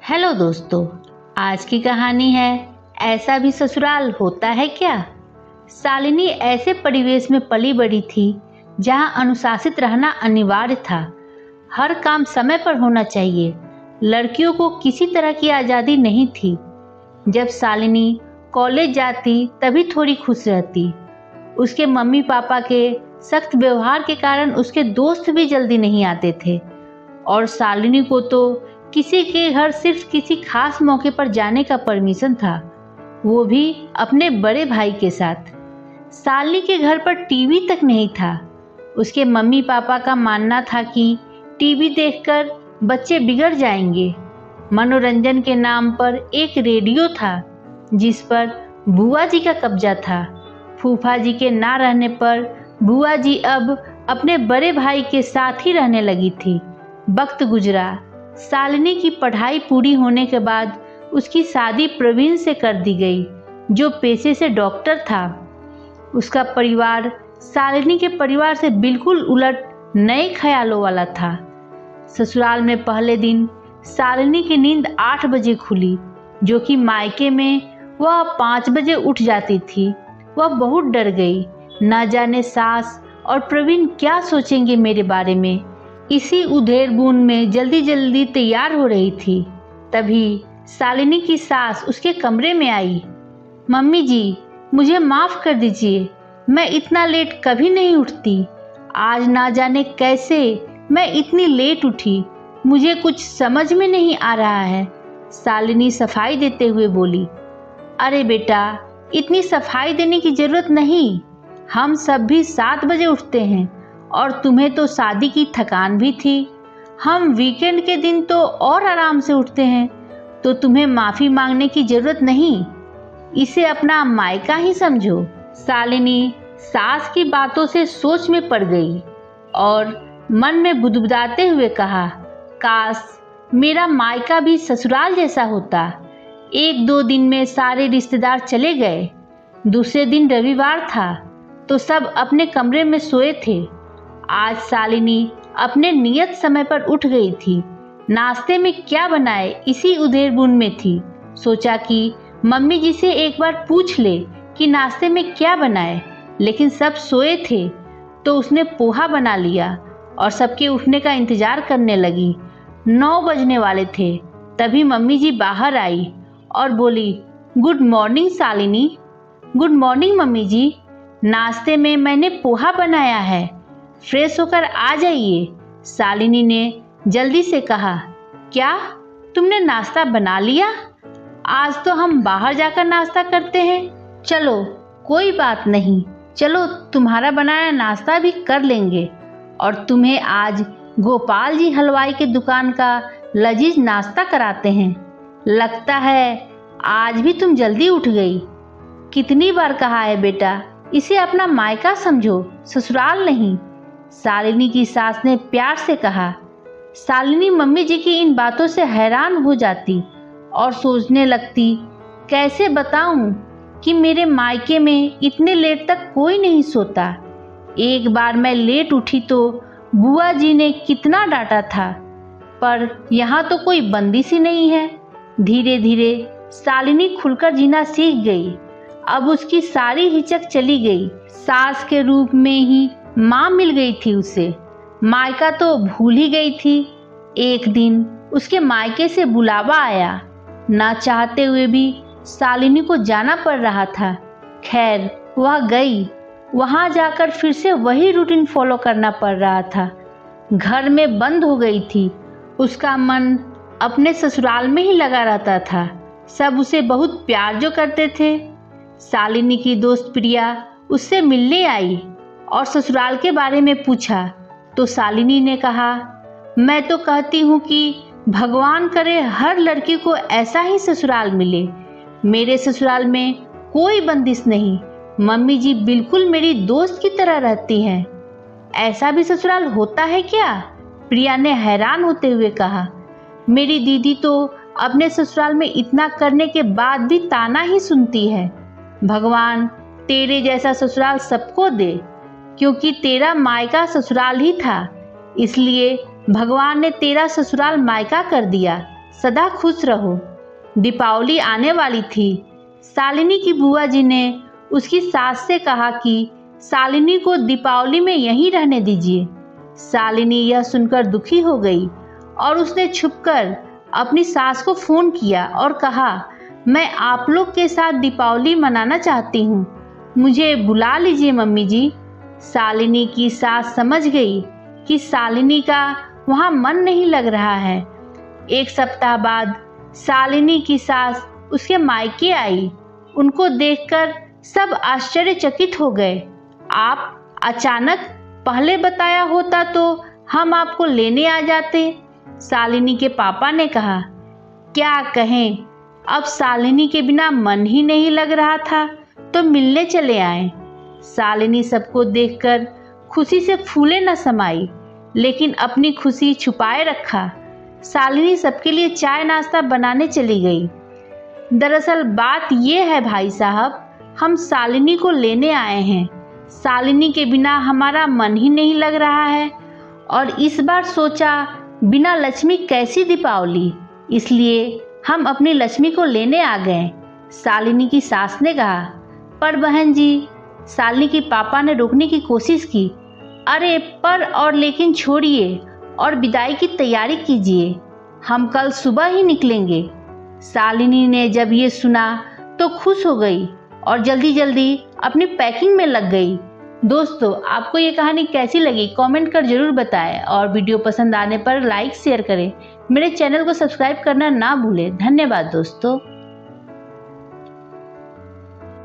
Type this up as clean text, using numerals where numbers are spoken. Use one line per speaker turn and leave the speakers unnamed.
Hello दोस्तों, आज की कहानी है ऐसा भी ससुराल होता है क्या। शालिनी ऐसे परिवेश में पली बड़ी थी जहां अनुशासित रहना अनिवार्य था। हर काम समय पर होना चाहिए। लड़कियों को किसी तरह की आज़ादी नहीं थी। जब शालिनी कॉलेज जाती तभी थोड़ी खुश रहती। उसके मम्मी पापा के सख्त व्यवहार के कारण उसके दोस्त भी जल्दी नहीं आते थे और शालिनी को तो किसी के घर सिर्फ किसी खास मौके पर जाने का परमिशन था, वो भी अपने बड़े भाई के साथ। शालिनी के घर पर टीवी तक नहीं था। उसके मम्मी पापा का मानना था कि टीवी देखकर बच्चे बिगड़ जाएंगे। मनोरंजन के नाम पर एक रेडियो था जिस पर बुआ जी का कब्जा था। फूफा जी के ना रहने पर बुआ जी अब अपने बड़े भाई के साथ ही रहने लगी थी। वक्त गुजरा। शालिनी की पढ़ाई पूरी होने के बाद उसकी शादी प्रवीण से कर दी गई, जो पेशे से डॉक्टर था। उसका परिवार शालिनी के परिवार से बिल्कुल उलट नए ख्यालों वाला था। ससुराल में पहले दिन शालिनी की नींद 8 बजे खुली, जो कि मायके में वह 5 बजे उठ जाती थी। वह बहुत डर गई। न जाने सास और प्रवीण क्या सोचेंगे मेरे बारे में। इसी उधेड़-बुन में जल्दी जल्दी तैयार हो रही थी। तभी शालिनी की सास उसके कमरे में आई। मम्मी जी, मुझे माफ़ कर दीजिए, मैं इतना लेट कभी नहीं उठती। आज ना जाने कैसे मैं इतनी लेट उठी, मुझे कुछ समझ में नहीं आ रहा है। शालिनी सफाई देते हुए बोली। अरे बेटा, इतनी सफाई देने की ज़रूरत नहीं। हम सब भी 7 बजे उठते हैं और तुम्हें तो शादी की थकान भी थी। हम वीकेंड के दिन तो और आराम से उठते हैं, तो तुम्हें माफ़ी मांगने की ज़रूरत नहीं। इसे अपना मायका ही समझो। शालिनी सास की बातों से सोच में पड़ गई और मन में बुदबुदाते हुए कहा, काश मेरा मायका भी ससुराल जैसा होता। 1-2 दिन में सारे रिश्तेदार चले गए। दूसरे दिन रविवार था तो सब अपने कमरे में सोए थे। आज शालिनी अपने नियत समय पर उठ गई थी। नाश्ते में क्या बनाए इसी उधेड़-बुन में थी। सोचा कि मम्मी जी से एक बार पूछ ले कि नाश्ते में क्या बनाए, लेकिन सब सोए थे तो उसने पोहा बना लिया और सबके उठने का इंतजार करने लगी। 9 बजने वाले थे तभी मम्मी जी बाहर आई और बोली, good morning Shalini. Good morning mummy ji, नाश्ते में मैंने पोहा बनाया है, फ्रेश होकर आ जाइए। शालिनी ने जल्दी से कहा, क्या तुमने नाश्ता बना लिया? आज तो हम बाहर जाकर नाश्ता करते हैं। चलो कोई बात नहीं, चलो तुम्हारा बनाया नाश्ता भी कर लेंगे और तुम्हें आज गोपाल जी हलवाई के दुकान का लजीज नाश्ता कराते हैं। लगता है आज भी तुम जल्दी उठ गई। कितनी बार कहा है बेटा, इसे अपना मायका समझो, ससुराल नहीं। शालिनी की सास ने प्यार से कहा। शालिनी मम्मी जी की इन बातों से हैरान हो जाती और सोचने लगती, कैसे बताऊं कि मेरे मायके में इतने लेट तक कोई नहीं सोता। एक बार मैं लेट उठी तो बुआ जी ने कितना डांटा था, पर यहाँ तो कोई बंदिश ही नहीं है। धीरे धीरे शालिनी खुलकर जीना सीख गई। अब उसकी सारी हिचक चली गई। सास के रूप में ही माँ मिल गई थी उसे। मायका तो भूल ही गई थी। एक दिन उसके मायके से बुलावा आया। ना चाहते हुए भी शालिनी को जाना पड़ रहा था। खैर वह गई। वहाँ जाकर फिर से वही रूटीन फॉलो करना पड़ रहा था। घर में बंद हो गई थी। उसका मन अपने ससुराल में ही लगा रहता था। सब उसे बहुत प्यार जो करते थे। शालिनी की दोस्त प्रिया उससे मिलने आई और ससुराल के बारे में पूछा तो शालिनी ने कहा, मैं तो कहती हूँ कि भगवान करे हर लड़की को ऐसा ही ससुराल मिले। मेरे ससुराल में कोई बंदिश नहीं। मम्मी जी बिल्कुल मेरी दोस्त की तरह रहती हैं। ऐसा भी ससुराल होता है क्या? प्रिया ने हैरान होते हुए कहा। मेरी दीदी तो अपने ससुराल में इतना करने के बाद भी ताना ही सुनती है। भगवान तेरे जैसा ससुराल सबको दे, क्योंकि तेरा मायका ससुराल ही था, इसलिए भगवान ने तेरा ससुराल मायका कर दिया। सदा खुश रहो। दीपावली आने वाली थी। शालिनी की बुआ जी ने उसकी सास से कहा कि शालिनी को दीपावली में यहीं रहने दीजिए। शालिनी यह सुनकर दुखी हो गई और उसने छुपकर अपनी सास को फोन किया और कहा, मैं आप लोग के साथ दीपावली मनाना चाहती हूँ, मुझे बुला लीजिए मम्मी जी। शालिनी की सास समझ गई कि शालिनी का वहाँ मन नहीं लग रहा है। 1 सप्ताह बाद शालिनी की सास उसके मायके आई। उनको देखकर सब आश्चर्यचकित हो गए। आप अचानक पहले बताया होता तो हम आपको लेने आ जाते। शालिनी के पापा ने कहा। क्या कहें, अब शालिनी के बिना मन ही नहीं लग रहा था तो मिलने चले आए। शालिनी सबको देखकर खुशी से फूले न समाई, लेकिन अपनी खुशी छुपाए रखा। शालिनी सबके लिए चाय नाश्ता बनाने चली गई। दरअसल बात यह है भाई साहब, हम शालिनी को लेने आए हैं। शालिनी के बिना हमारा मन ही नहीं लग रहा है और इस बार सोचा बिना लक्ष्मी कैसी दीपावली, इसलिए हम अपनी लक्ष्मी को लेने आ गए। शालिनी की सास ने कहा। पर बहन जी, शालिनी के पापा ने रोकने की कोशिश की। अरे पर और लेकिन छोड़िए और विदाई की तैयारी कीजिए, हम कल सुबह ही निकलेंगे। शालिनी ने जब ये सुना तो खुश हो गई और जल्दी जल्दी अपनी पैकिंग में लग गई। दोस्तों, आपको ये कहानी कैसी लगी कमेंट कर जरूर बताएं और वीडियो पसंद आने पर लाइक शेयर करें। मेरे चैनल को सब्सक्राइब करना ना भूलें। धन्यवाद दोस्तों।